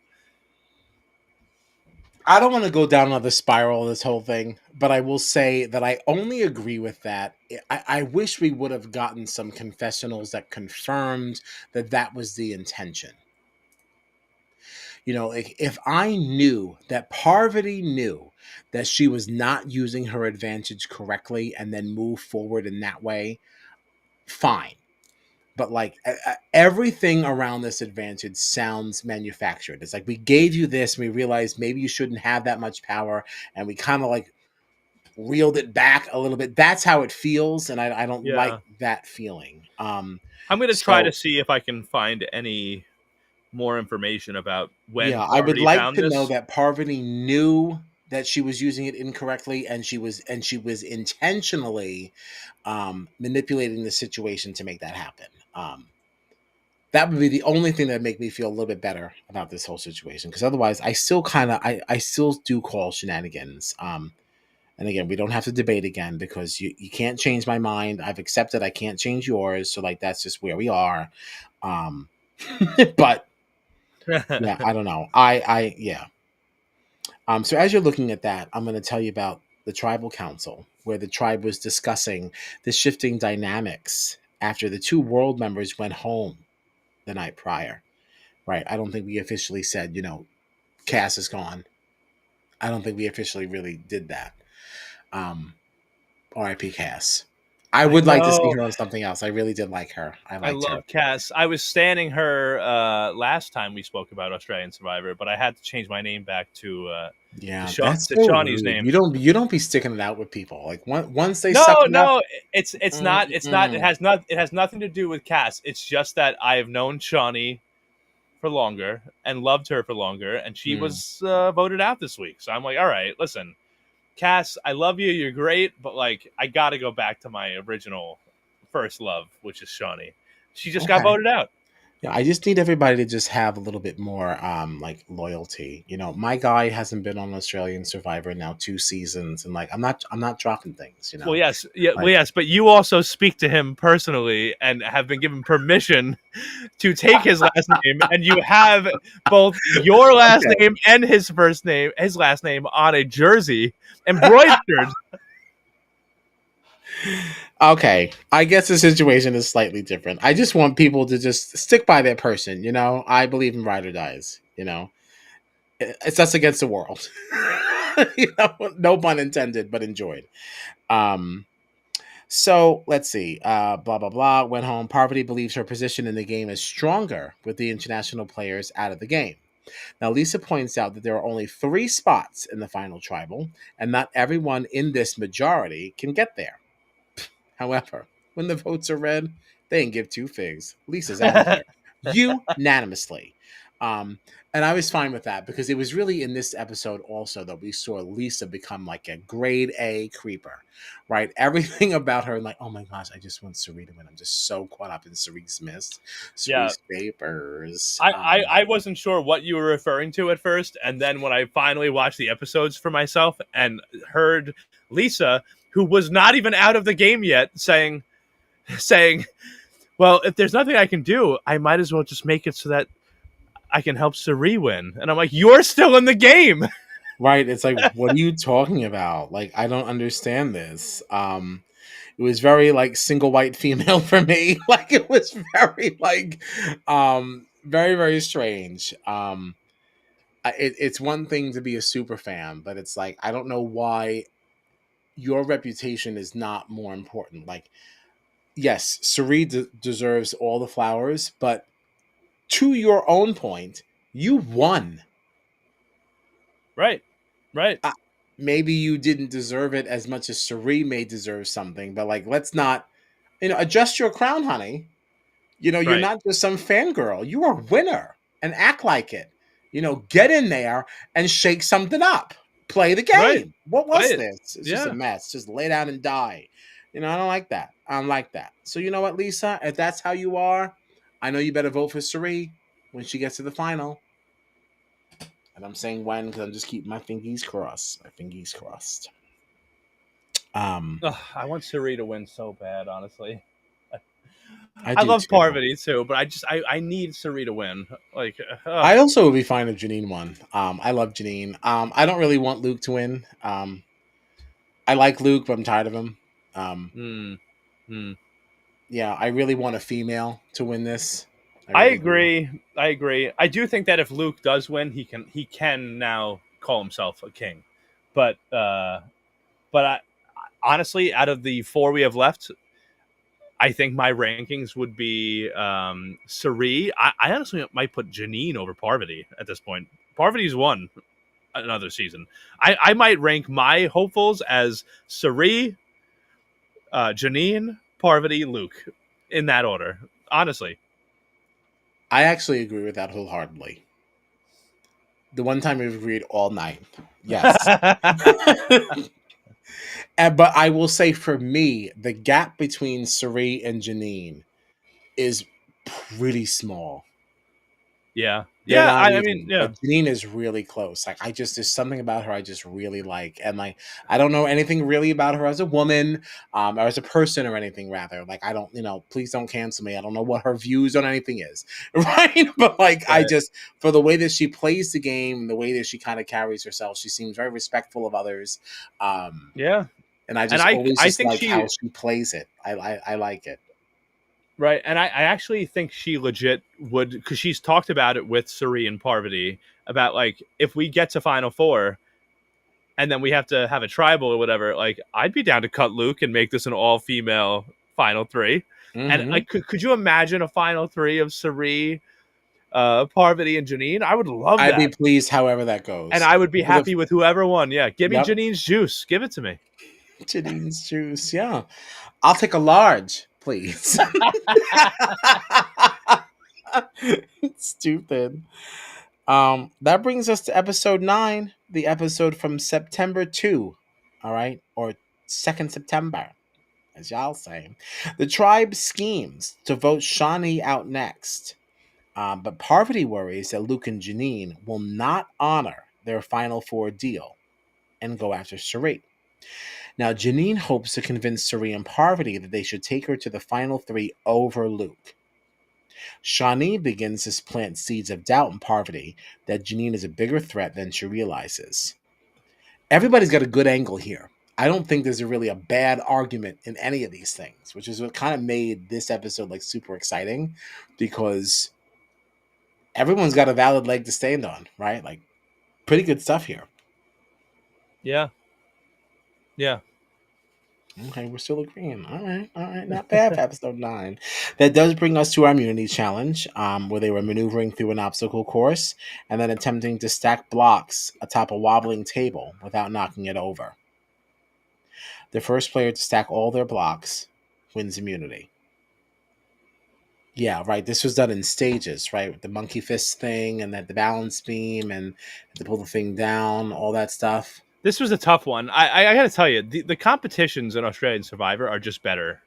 I don't want to go down another spiral of this whole thing, but I will say that I only agree with that. I wish we would have gotten some confessionals that confirmed that that was the intention. You know, like if I knew that Parvati knew that she was not using her advantage correctly and then move forward in that way, fine. But like everything around this advantage sounds manufactured. It's like we gave you this and we realized maybe you shouldn't have that much power, and we kind of like reeled it back a little bit. That's how it feels, and I don't like Yeah. that feeling. I'm going to try to So see if I can find any more information about when yeah, I would Parvati like found to know this. that Parvati knew that she was using it incorrectly, and she was intentionally manipulating the situation to make that happen. That would be the only thing that would make me feel a little bit better about this whole situation. Because otherwise, I still kind of, I still do call shenanigans. And again, we don't have to debate again because you can't change my mind. I've accepted I can't change yours. So like that's just where we are. Um, but yeah, I don't know. Yeah. So as you're looking at that, I'm going to tell you about the tribal council, where the tribe was discussing the shifting dynamics after the two world members went home the night prior. Right. I don't think we officially said, Cass is gone. I don't think we officially really did that. Um, R.I.P. Cass. I I would like to see know. her on something else. I really did like her. I I liked her. love Cass. I was standing her last time we spoke about Australian Survivor, but I had to change my name back Yeah, that's to so Shawnee's rude. name. You don't be sticking it out with people. Like once they suck No, enough. no, it's not. It has nothing to do with Cass. It's just that I have known Shawnee for longer and loved her for longer, and she Mm, was voted out this week. So I'm like, all right, listen, Cass, I love you. You're great, but like, I got to go back to my original first love, which is Shawnee. She just got okay. voted out. Yeah, I just need everybody to just have a little bit more like loyalty. My guy hasn't been on Australian Survivor now 2 seasons, and like I'm not dropping things. Well, Like yes, but you also speak to him personally and have been given permission to take his last name, and you have both your last okay. name and his last name on a jersey embroidered. Okay, I guess the situation is slightly different. I just want people to just stick by their person. I believe in ride or dies. It's us against the world. No pun intended, but enjoyed. Um, so let's see. Blah blah blah. Went home. Parvati believes her position in the game is stronger with the international players out of the game. Now, Lisa points out that there are only 3 spots in the final tribal, and not everyone in this majority can get there. However, when the votes are read, they didn't give two figs. Lisa's out of here unanimously. Um, and I was fine with that because it was really in this episode also that we saw Lisa become like a grade A creeper, right? Everything about her, like, oh my gosh, I just want Sari to win. I'm just so caught up in Cerise Mist, Yeah, Cerise Papers. I wasn't sure what you were referring to at first, and then when I finally watched the episodes for myself and heard Lisa, who was not even out of the game yet, saying, "Well, if there's nothing I can do, I might as well just make it so that I can help Sari win." And I'm like, "You're still in the game." Right. It's like, what are you talking about? Like, I don't understand this. It was very like single white female for me. Like it was very like very, very strange. It's one thing to be a super fan, but it's like I don't know why your reputation is not more important. Like, yes, Suri deserves all the flowers, but to your own point, you won. Right. Right. Maybe you didn't deserve it as much as Suri may deserve something, but like, let's not, adjust your crown, honey. You're Right. not just some fangirl. You're a winner and act like it. Get in there and shake something up. Play the Right. game. What Play was it. this? It's just a Yeah. mess. Just lay down and die. I don't like that. I don't like that. So you know what, Lisa? If that's how you are, I know you better vote for Suri when she gets to the final. And I'm saying when because I'm just keeping my fingies crossed. My fingies crossed. Ugh, I want Suri to win so bad, honestly. I I do love too. Parvati too, but I need Suri to win. Like, I also would be fine if Janine won. I love Janine. I don't really want Luke to win. I like Luke, but I'm tired of him. Um, mm, mm. yeah, I really want a female to win this. I I really do. agree. I agree. I do think that if Luke does win, he can now call himself a king. But I, honestly, out of the four we have left, I think my rankings would be Sari. I honestly might put Janine over Parvati at this point. Parvati's won another season. I might rank my hopefuls as Sari, Janine, Parvati, Luke, in that order. Honestly. I actually agree with that wholeheartedly. The one time we've agreed all night. Yes. But I will say for me, the gap between Sari and Janine is pretty small. Yeah. They're Yeah. not I mean, even, yeah. but Janine is really close. Like, there's something about her I just really like, and like, I don't know anything really about her as a woman, or as a person, or anything. Rather, like, I don't, please don't cancel me. I don't know what her views on anything is, right? But like, I Right. just, for the way that she plays the game, the way that she kind of carries herself, she seems very respectful of others. Yeah. And I And just always I just think like how she she plays it. I like it. right, and I actually think she legit would, because she's talked about it with Suri and Parvati about like if we get to Final Four and then we have to have a tribal or whatever, like I'd be down to cut Luke and make this an all female Final Three. And Mm-hmm. like, could you imagine a Final Three of Suri, Parvati, and Janine? I would love I'd be that, pleased however that and goes. I would be But if happy with whoever won. Yeah, give me Yep, Janine's juice. Give it to me. Janine's juice. Yeah, I'll take a large, please. Stupid. That brings us to episode 9, the episode from September 2. All right, or 2nd September, as y'all say. The tribe schemes to vote Shawnee out next. But Parvati worries that Luke and Janine will not honor their Final Four deal and go after Sari. Now, Janine hopes to convince Suri and Parvati that they should take her to the Final Three over Luke. Shawnee begins to plant seeds of doubt in Parvati that Janine is a bigger threat than she realizes. Everybody's got a good angle here. I don't think there's really a bad argument in any of these things, which is what kind of made this episode like super exciting because everyone's got a valid leg to stand on, right? Like, pretty good stuff here. Yeah, yeah. Okay, we're still agreeing. All right, not bad for episode 9. That does bring us to our immunity challenge, where they were maneuvering through an obstacle course and then attempting to stack blocks atop a wobbling table without knocking it over. The first player to stack all their blocks wins immunity. Yeah, right. This was done in stages, right? With the monkey fist thing and the balance beam and to pull the thing down, all that stuff. This was a tough one. I got to tell you, the competitions in Australian Survivor are just better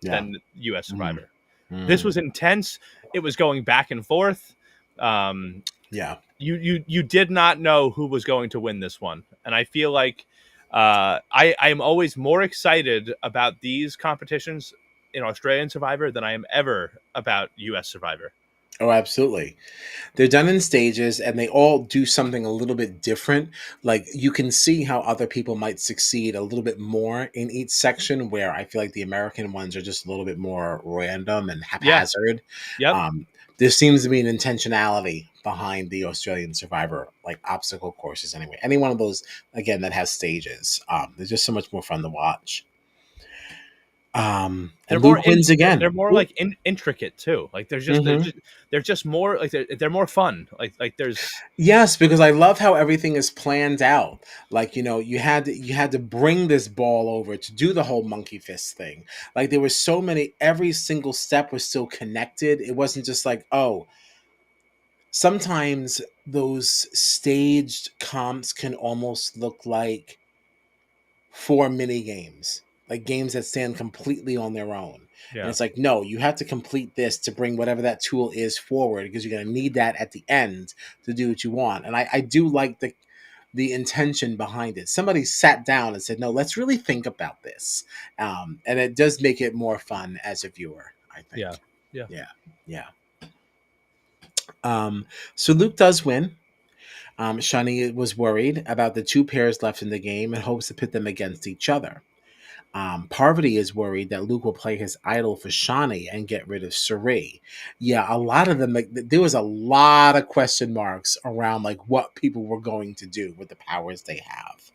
Yeah. than U.S. Mm. Survivor. This was intense. It was going back and forth. Yeah. You did not know who was going to win this one, and I feel like I am always more excited about these competitions in Australian Survivor than I am ever about U.S. Survivor. Oh, absolutely. They're done in stages and they all do something a little bit different. Like you can see how other people might succeed a little bit more in each section, where I feel like the American ones are just a little bit more random and Yeah. haphazard. Yep. There seems to be an intentionality behind the Australian Survivor like obstacle courses anyway. Any one of those again that has stages. They're just so much more fun to watch. They're And more Luke wins again. they're more Ooh. like intricate too. Like Mhm. they're just more like they're more fun. Like there's Yes, because I love how everything is planned out. Like, you had to bring this ball over to do the whole monkey fist thing. Like there was so many every single step was still connected. It wasn't just like, oh, sometimes those staged comps can almost look like four mini games, like games that stand completely on their own. And yeah. it's like, no, you have to complete this to bring whatever that tool is forward because you're going to need that at the end to do what you want. And I do like the intention behind it. Somebody sat down and said, no, let's really think about this. And it does make it more fun as a viewer, I think. Yeah. Yeah. Yeah. Yeah. So Luke does win. Shani was worried about the two pairs left in the game and hopes to pit them against each other. Parvati is worried that Luke will play his idol for Shani and get rid of Suri. Yeah, a lot of them, like, there was a lot of question marks around like what people were going to do with the powers they have.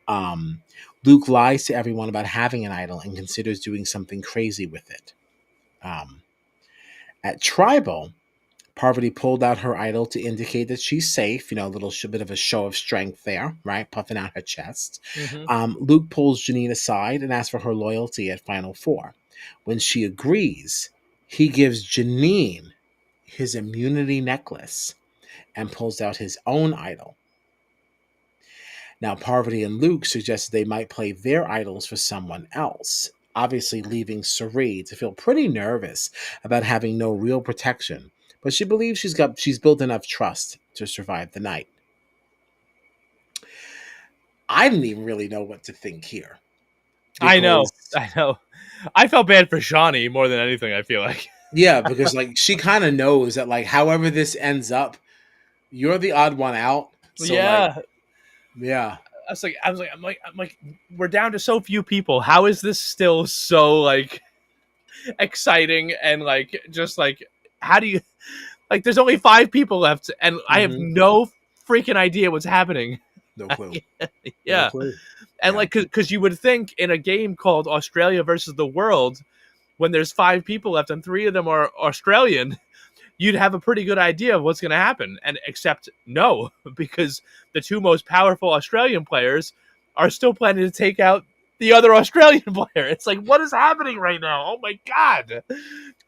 Um, Luke lies to everyone about having an idol and considers doing something crazy with it. Um, at Tribal, Parvati pulled out her idol to indicate that she's safe. A little bit of a show of strength there, right? Puffing out her chest. Mm-hmm. Luke pulls Janine aside and asks for her loyalty at Final Four. When she agrees, he gives Janine his immunity necklace and pulls out his own idol. Now, Parvati and Luke suggested they might play their idols for someone else, obviously leaving Suri to feel pretty nervous about having no real protection, but she believes she's built enough trust to survive the night. I didn't even really know what to think here. I know. Because I know. I felt bad for Shawnee more than anything, I feel like. yeah, because like she kind of knows that like however this ends up, you're the odd one out. So like, Yeah. yeah. I'm like, we're down to so few people. How is this still so like exciting and like just like how do you like? There's only 5 people left, and I have Mm-hmm. no freaking idea what's happening. No clue. No Yeah, clue. and Yeah. like because you would think in a game called Australia versus the World, when there's 5 people left and 3 of them are Australian, you'd have a pretty good idea of what's going to happen. And except no, because the 2 most powerful Australian players are still planning to take out the other Australian player. It's like, what is happening right now? Oh my god!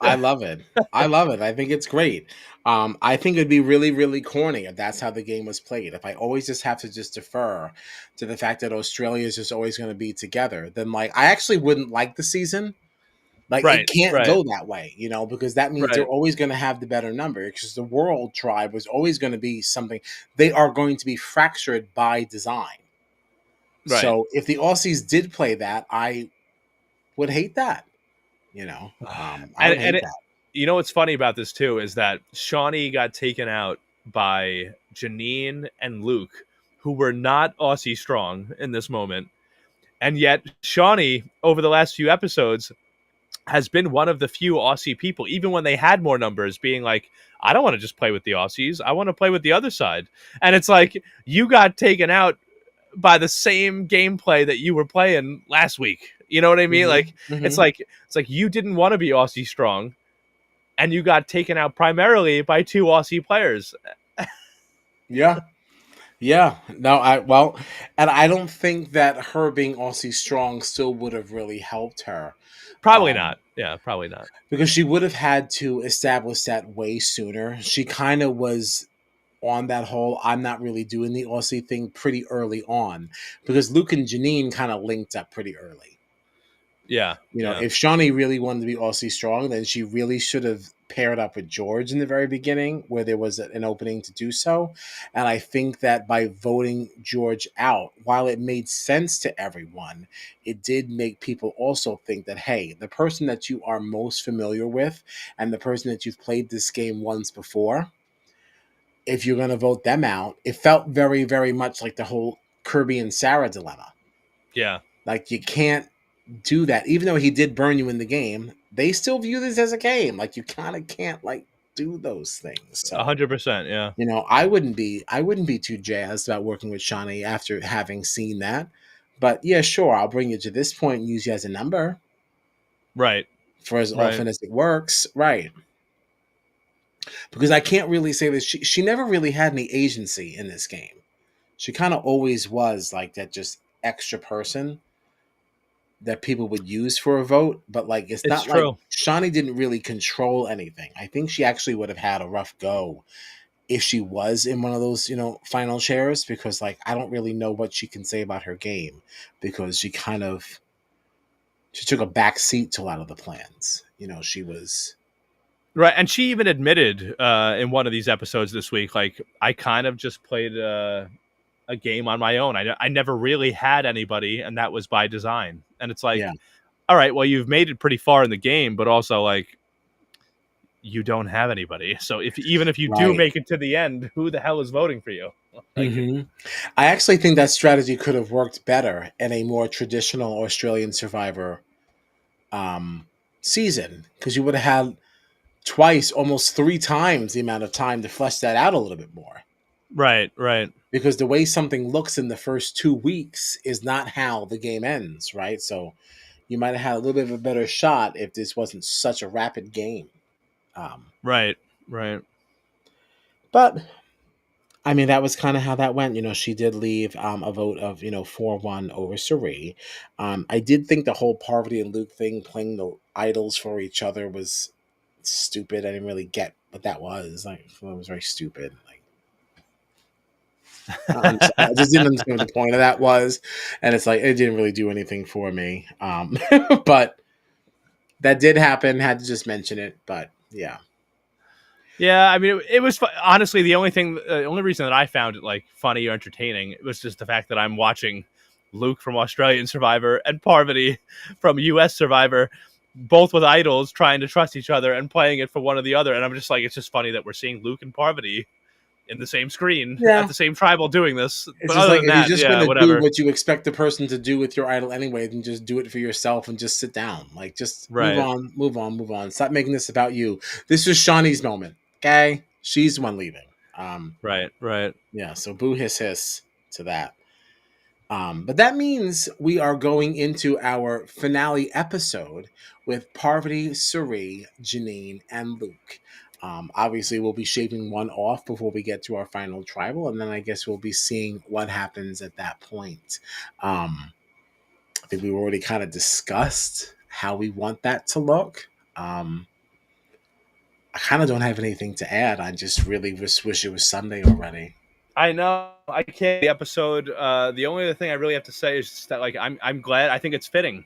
I love it. I love it. I think it's great. I think it'd be really, really corny if that's how the game was played. If I always just have to just defer to the fact that Australia is just always going to be together, then like I actually wouldn't like the season. Like it Right, can't right, go that way, because that means they're right, always going to have the better number. Because the world tribe was always going to be something. They are going to be fractured by design. right. So if the Aussies did play that, I would hate that. I would And hate it, that. you know what's funny about this too is that Shawnee got taken out by Janine and Luke, who were not Aussie strong in this moment. And yet Shawnee, over the last few episodes, has been one of the few Aussie people, even when they had more numbers, being like, I don't want to just play with the Aussies. I want to play with the other side. And it's like, you got taken out by the same gameplay that you were playing last week. You know what I mean? Like, Mm-hmm, it's mm-hmm. like, it's like you didn't want to be Aussie strong and you got taken out primarily by 2 Aussie players. Yeah. Yeah. No, and I don't think that her being Aussie strong still would have really helped her. Probably Um, not. Yeah, probably not. because she would have had to establish that way sooner. She kind of was on that whole I'm not really doing the Aussie thing pretty early on because Luke and Janine kind of linked up pretty early. Yeah, yeah, If Shawnee really wanted to be Aussie strong, then she really should have paired up with George in the very beginning where there was an opening to do so. And I think that by voting George out, while it made sense to everyone, it did make people also think that, hey, the person that you are most familiar with and the person that you've played this game once before, if you're going to vote them out, it felt very, very much like the whole Kirby and Sarah dilemma. yeah. Like you can't do that. Even though he did burn you in the game, they still view this as a game. Like you kind of can't like do those things. So 100%. Yeah. you know, I wouldn't be too jazzed about working with Shawnee after having seen that. But yeah, sure, I'll bring you to this point and use you as a number Right. for as Right. often as it works. Right. Because I can't really say that she never really had any agency in this game. She kind of always was like that just extra person that people would use for a vote, but like it's It's not like true. Shawnee didn't really control anything. I think she actually would have had a rough go if she was in one of those, final chairs, because like I don't really know what she can say about her game, because she took a back seat to a lot of the plans. She was. Right. And she even admitted in one of these episodes this week, like, I kind of just played a game on my own. I never really had anybody, and that was by design. And it's like, Yeah. all right, well, you've made it pretty far in the game, but also like you don't have anybody. So even if you do Right. make it to the end, who the hell is voting for you? Like, hmm I actually think that strategy could have worked better in a more traditional Australian Survivor um, season, because you would have had twice, almost three times the amount of time to flesh that out a little bit more. right, right. Because the way something looks in the first 2 weeks is not how the game ends, right? So you might have had a little bit of a better shot if this wasn't such a rapid game. Um, Right, right. but I mean, that was kind of how that went. She did leave a vote of 4-1 over Suri. I did think the whole Parvati and Luke thing, playing the idols for each other, was stupid. I didn't really get what that was. Like, it was very stupid. Like, I just didn't understand what the point of that was, and it's like it didn't really do anything for me. But that did happen. Had to just mention it. But yeah, Yeah, I mean, it was honestly the only reason that I found it like funny or entertaining was just the fact that I'm watching Luke from Australian Survivor and Parvati from U.S. Survivor, both with idols trying to trust each other and playing it for one or the other, and I'm just like, it's just funny that we're seeing Luke and Parvati in the same screen at yeah. the same tribal doing this. It's But just other like than if you're that, just yeah, gonna do whatever. what you expect the person to do with your idol anyway, then just do it for yourself and just sit down. Like, just move Right, on, move on, move on. Stop making this about you. This is Shawnee's moment. Okay, she's the one leaving. right, right. Yeah. So boo hiss hiss to that. But that means we are going into our finale episode with Parvati, Suri, Janine, and Luke. Obviously, we'll be shaving one off before we get to our final tribal, and then I guess we'll be seeing what happens at that point. I think we already kind of discussed how we want that to look. I kind of don't have anything to add. I just really just wish it was Sunday already. I know I can't. The episode. The only other thing I really have to say is just that, like, I'm glad. I think it's fitting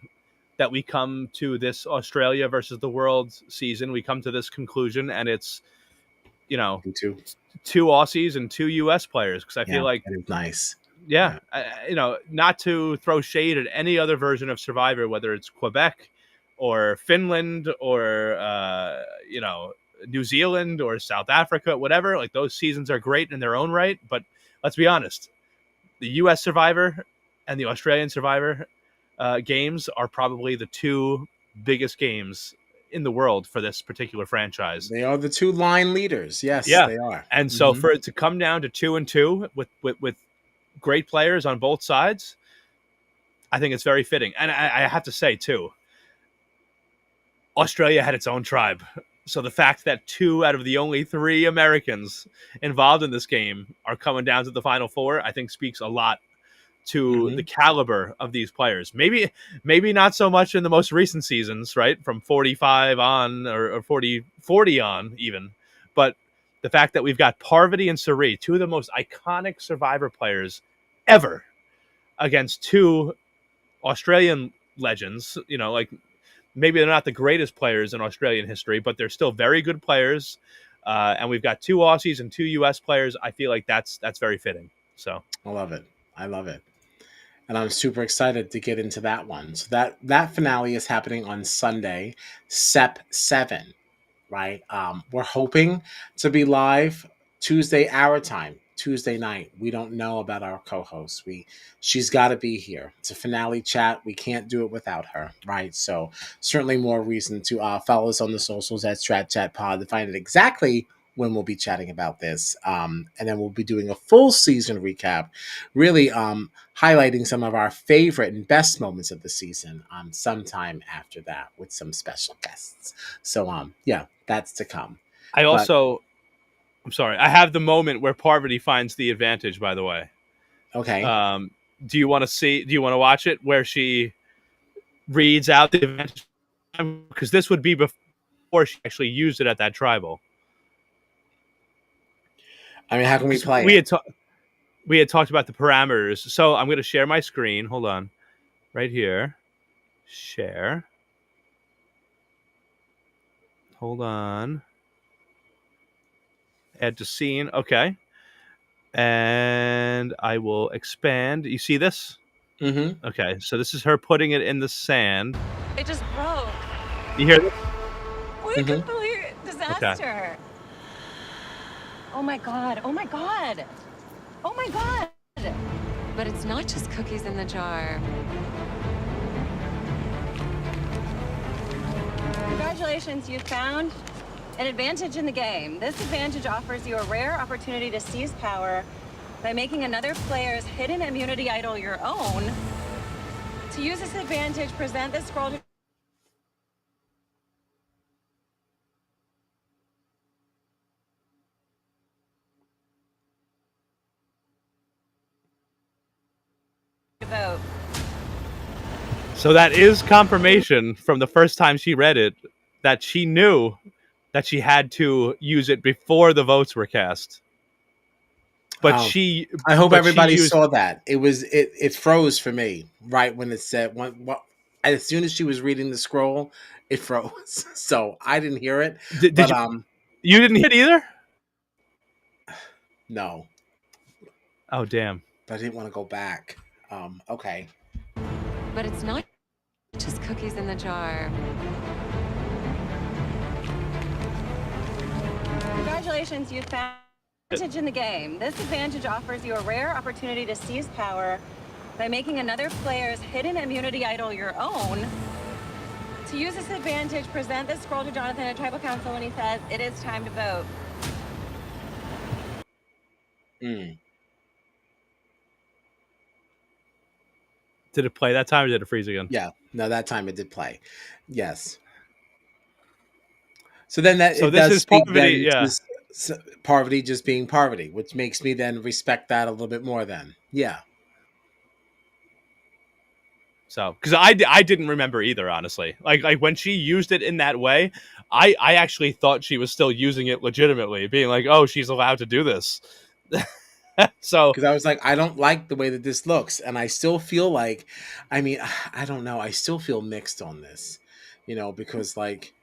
that we come to this Australia versus the world season. We come to this conclusion, and it's, you know, Me too. two Aussies and two US players, because I Yeah, feel like, that is nice. yeah, Yeah. not to throw shade at any other version of Survivor, whether it's Quebec or Finland or New Zealand or South Africa, whatever. Like, those seasons are great in their own right, but let's be honest, the US Survivor and the Australian Survivor games are probably the two biggest games in the world for this particular franchise. They are the two line leaders. Yes, Yeah. they are. And so Mhm. for it to come down to 2-2 with great players on both sides, I think it's very fitting. And I have to say too, Australia had its own tribe. So the fact that two out of the only three Americans involved in this game are coming down to the final four, I think speaks a lot to the Mhm. caliber of these players. Maybe not so much in the most recent seasons, right? From 45 on or 40 on even. But the fact that we've got Parvati and Suri, two of the most iconic Survivor players ever, against two Australian legends, like, maybe they're not the greatest players in Australian history, but they're still very good players. And we've got two Aussies and two US players. I feel like that's very fitting. So I love it. I love it. And I'm super excited to get into that one. So that finale is happening on Sunday, Sep 7, right? We're hoping to be live Tuesday our time, Tuesday night. We don't know about our co-host. She's got to be here. It's a finale chat. We can't do it without her, right? So certainly more reason to follow us on the socials at Strat Chat Pod to find out exactly when we'll be chatting about this. And then we'll be doing a full season recap, really highlighting some of our favorite and best moments of the season sometime after that with some special guests. So yeah, that's to come. I'm sorry. I have the moment where Parvati finds the advantage, by the way. Okay. Do you want to watch it where she reads out the advantage? Because this would be before she actually used it at that tribal. I mean, how can we play it? We had talked about the parameters. So I'm going to share my screen. Hold on. Right here. Share. Hold on. Add to scene. Okay. And I will expand. You see this? Mm-hmm. Okay. So this is her putting it in the sand. It just broke. You hear this? What a complete disaster. Okay. Oh my God. Oh my God. Oh my God. But it's not just cookies in the jar. Congratulations, you found an advantage in the game. This advantage offers you a rare opportunity to seize power by making another player's hidden immunity idol your own. To use this advantage, present this scroll to vote. So that is confirmation from the first time she read it that she knew that she had to use it before the votes were cast. But I hope everybody saw that. It froze for me right when it said as soon as she was reading the scroll, it froze. So I didn't hear it. You didn't hit either? No. Oh damn. But I didn't want to go back. Okay. But it's not just cookies in the jar. Congratulations, you found advantage in the game. This advantage offers you a rare opportunity to seize power by making another player's hidden immunity idol your own. To use this advantage, present this scroll to Jonathan at Tribal Council when he says it is time to vote. Did it play that time or did it freeze again? Yeah. No, that time it did play. Yes. So then this is Parvati, Parvati just being Parvati, which makes me then respect that a little bit more then. Yeah. So, because I didn't remember either, honestly. Like when she used it in that way, I actually thought she was still using it legitimately, being like, oh, she's allowed to do this. So, because I was like, I don't like the way that this looks, and I still feel like, I mean, I don't know, I still feel mixed on this, because like,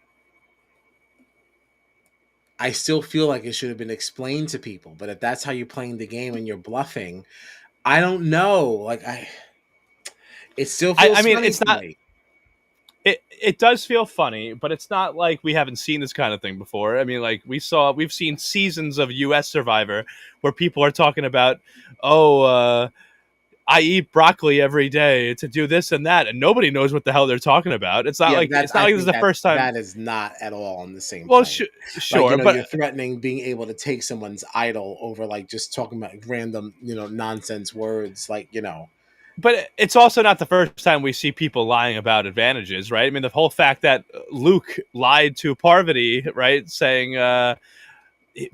I still feel like it should have been explained to people. But if that's how you're playing the game and you're bluffing, I don't know. Like it still feels. I mean, it's not. It does feel funny, but it's not like we haven't seen this kind of thing before. I mean, like we've seen seasons of U.S. Survivor where people are talking about, I eat broccoli every day to do this and that, and nobody knows what the hell they're talking about. It's not like this is the first time. That is not at all on the same. Well, sure, like, but you're threatening being able to take someone's idol over like just talking about random, nonsense words, like. But it's also not the first time we see people lying about advantages, right? I mean, the whole fact that Luke lied to Parvati, right, saying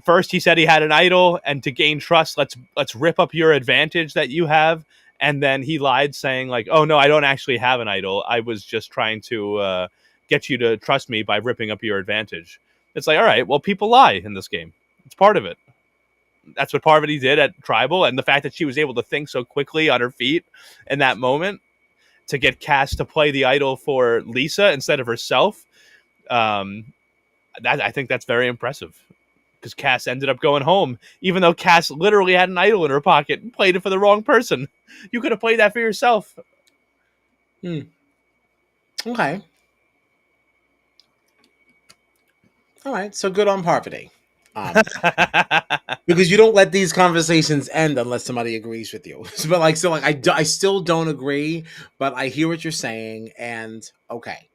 first he said he had an idol, and to gain trust, let's rip up your advantage that you have, and then he lied, saying like, oh no, I don't actually have an idol. I was just trying to get you to trust me by ripping up your advantage. It's like, all right, well, people lie in this game. It's part of it. That's what Parvati did at Tribal, and the fact that she was able to think so quickly on her feet in that moment to get Cass to play the idol for Lisa instead of herself, I think that's very impressive. Because Cass ended up going home, even though Cass literally had an idol in her pocket and played it for the wrong person. You could have played that for yourself. Okay. All right, so good on Parvati. Because you don't let these conversations end unless somebody agrees with you. But I still don't agree, but I hear what you're saying, and okay.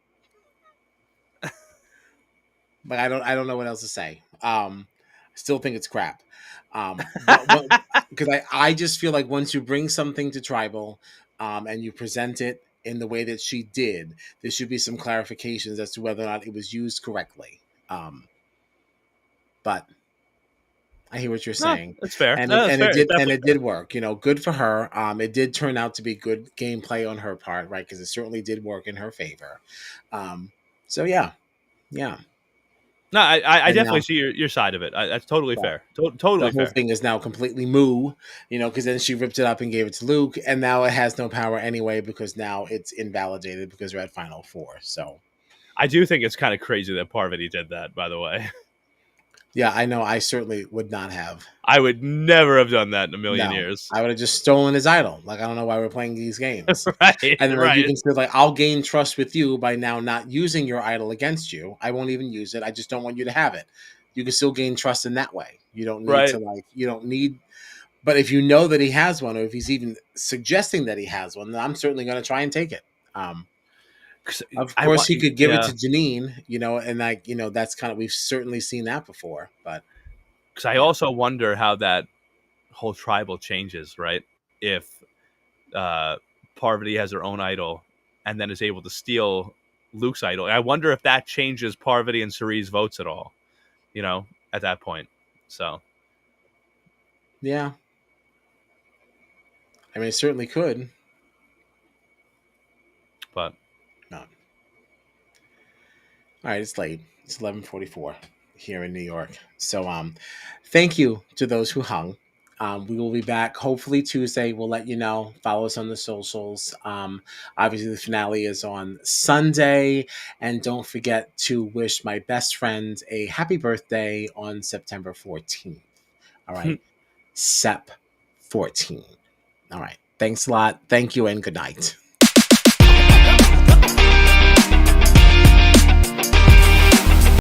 But I don't know what else to say. I still think it's crap. Because I just feel like once you bring something to tribal, and you present it in the way that she did, there should be some clarifications as to whether or not it was used correctly. But I hear what you're No, saying, that's fair. and No, that's fair. It's it definitely did work. You know, good for her. It did turn out to be good gameplay on her part, right? Because it certainly did work in her favor. So yeah, yeah. no. I And definitely now see your side of it. That's totally yeah, fair. the Totally whole fair. thing is now completely moo. You know, because then she ripped it up and gave it to Luke, and now it has no power anyway because now it's invalidated because we're at Final Four. So I do think it's kind of crazy that Parvati did that. By the way, yeah, I know. I certainly would not have. I would never have done that in a million No, years. I would have just stolen his idol. Like I don't know why we're playing these games. Right, And then like you right, can say like I'll gain trust with you by now not using your idol against you. I won't even use it. I just don't want you to have it. You can still gain trust in that way. You don't need to right. like you don't need but if you know that he has one or if he's even suggesting that he has one, then I'm certainly going to try and take it. 'Cause Of I course want, he could give it yeah. to Janine, you know, and like, you know, that's kind of we've certainly seen that before, but Because I yeah. also wonder how that whole tribal changes, right? If uh, Parvati has her own idol and then is able to steal Luke's idol. I wonder if that changes Parvati and Cerise's votes at all, you know, at that point. So, Yeah. I mean, it certainly could. but No. All right, it's late. It's 11:44 here in New York. So thank you to those who hung. We will be back hopefully Tuesday. We'll let you know. Follow us on the socials. Obviously, the finale is on Sunday. And don't forget to wish my best friend a happy birthday on September 14th. All right. Sep 14. All right. Thanks a lot. Thank you and good night.